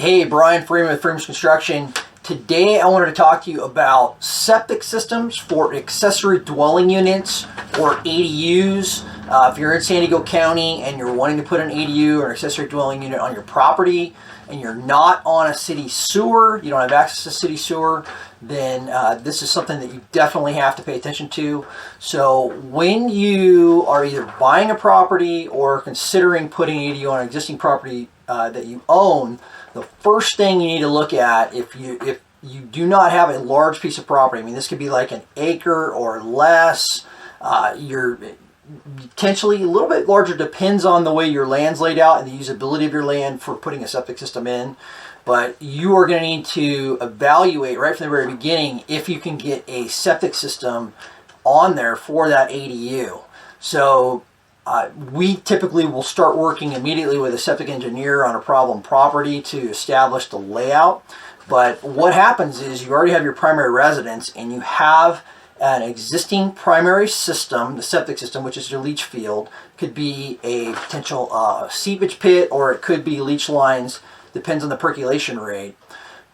Hey, Brian Freeman with Freeman's Construction. Today I wanted to talk to you about septic systems for accessory dwelling units or ADUs. If you're in San Diego County and you're wanting to put an ADU or an accessory dwelling unit on your property and you're not on a city sewer, you don't have access to city sewer, then this is something that you definitely have to pay attention to. So when you are either buying a property or considering putting an ADU on an existing property that you own, the first thing you need to look at, if you do not have a large piece of property, I mean, this could be like an acre or less, you're potentially a little bit larger, depends on the way your land's laid out and the usability of your land for putting a septic system in. But you are going to need to evaluate right from the very beginning if you can get a septic system on there for that ADU. So we typically will start working immediately with a septic engineer on a problem property to establish the layout. But what happens is you already have your primary residence and you have an existing primary system, the septic system, which is your leach field. Could be a potential seepage pit, or it could be leach lines, depends on the percolation rate.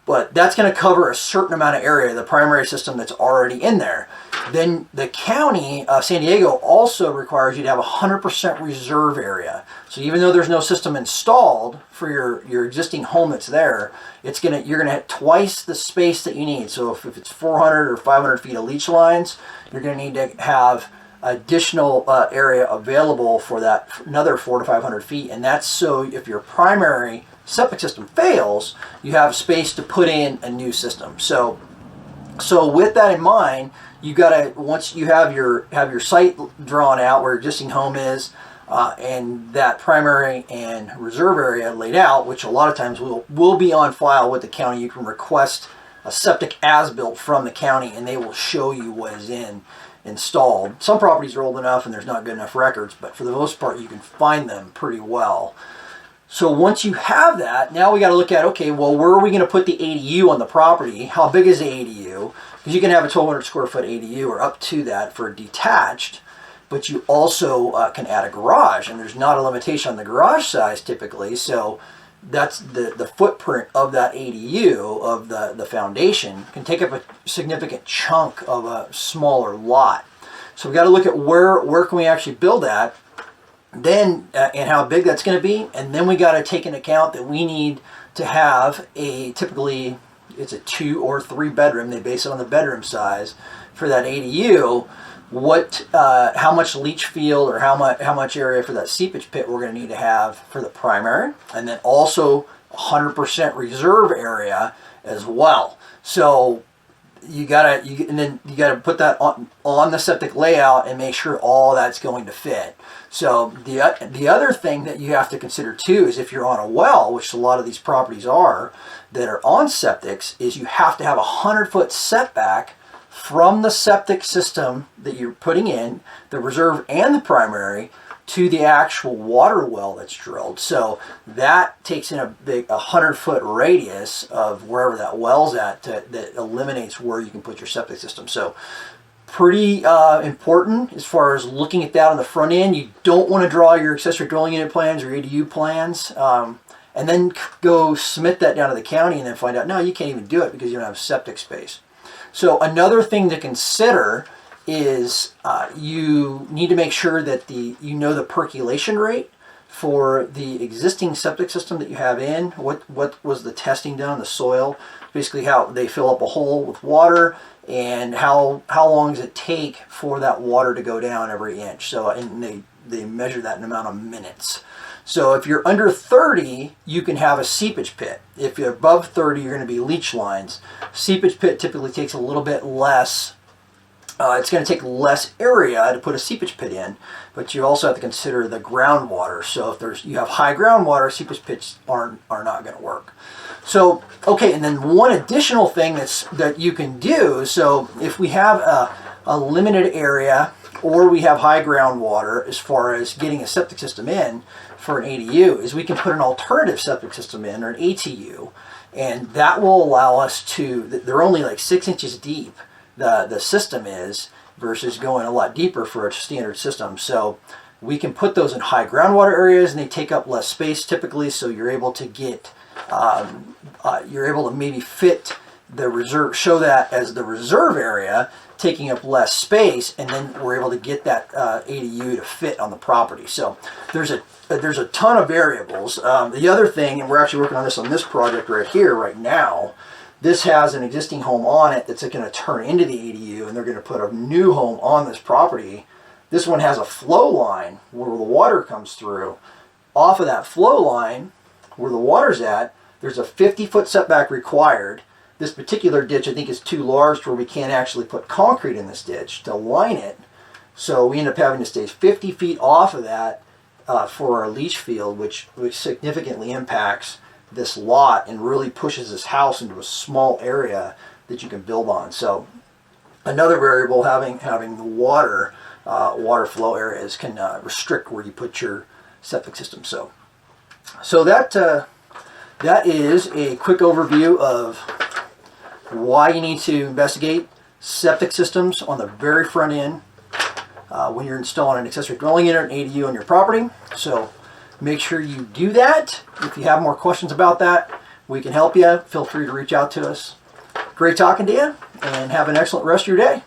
But that's going to cover a certain amount of area, the primary system that's already in there. Then the county of San Diego also requires you to have 100% reserve area. So even though there's no system installed for your existing home that's there, you're gonna have twice the space that you need. So if it's 400 or 500 feet of leach lines, you're gonna need to have additional area available for that, another 400 to 500 feet. And that's so if your primary septic system fails, you have space to put in a new system. So with that in mind, you gotta, once you have your site drawn out where your existing home is, and that primary and reserve area laid out, which a lot of times will be on file with the county. You can request a septic as-built from the county and they will show you what is installed. Some properties are old enough and there's not good enough records, but for the most part you can find them pretty well. So once you have that, now we got to look at, okay, well, where are we going to put the ADU on the property? How big is the ADU? Because you can have a 1,200 square foot ADU or up to that for detached, but you also can add a garage, and there's not a limitation on the garage size typically. So that's the footprint of that ADU, of the foundation, can take up a significant chunk of a smaller lot. So we got to look at where can we actually build that, then and how big that's going to be. And then we got to take into account that we need to have typically it's a 2 or 3 bedroom, they base it on the bedroom size for that ADU. How much leach field or how much area for that seepage pit we're going to need to have for the primary, and then also 100% reserve area as well. So you gotta put that on the septic layout and make sure all that's going to fit. So the other thing that you have to consider too is if you're on a well, which a lot of these properties are that are on septics, is you have to have a 100-foot setback from the septic system that you're putting in, the reserve and the primary, to the actual water well that's drilled. So that takes in a 100-foot radius of wherever that well's at that eliminates where you can put your septic system. So pretty important as far as looking at that on the front end. You don't want to draw your accessory dwelling unit plans or ADU plans and then go submit that down to the county and then find out, no, you can't even do it because you don't have septic space. So another thing to consider is you need to make sure that you know the percolation rate for the existing septic system that you have in. What was the testing done on the soil? Basically how they fill up a hole with water, and how long does it take for that water to go down every inch. So and they measure that in amount of minutes. So if you're under 30, you can have a seepage pit. If you're above 30, you're going to be leach lines. Seepage pit typically takes a little bit less. It's going to take less area to put a seepage pit in, but you also have to consider the groundwater. So if you have high groundwater, seepage pits are not going to work. So, okay, and then one additional thing that you can do, so if we have a limited area or we have high groundwater as far as getting a septic system in for an ADU, is we can put an alternative septic system in, or an ATU, and that will allow us to, they're only like 6 inches deep, the system is, versus going a lot deeper for a standard system. So we can put those in high groundwater areas and they take up less space typically, so you're able to get you're able to maybe fit the reserve, show that as the reserve area, taking up less space, and then we're able to get that ADU to fit on the property. So there's a ton of variables. The other thing, and we're actually working on this project right here, right now, this has an existing home on it that's going to turn into the ADU, and they're going to put a new home on this property. This one has a flow line where the water comes through. Off of that flow line, where the water's at, there's a 50-foot setback required. This particular ditch, I think, is too large to where we can't actually put concrete in this ditch to line it. So we end up having to stay 50 feet off of that for our leach field, which significantly impacts this lot and really pushes this house into a small area that you can build on. So another variable, having the water flow areas can restrict where you put your septic system. So that is a quick overview of why you need to investigate septic systems on the very front end when you're installing an accessory dwelling unit, an ADU on your property. So make sure you do that. If you have more questions about that, we can help you. Feel free to reach out to us. Great talking to you, and have an excellent rest of your day.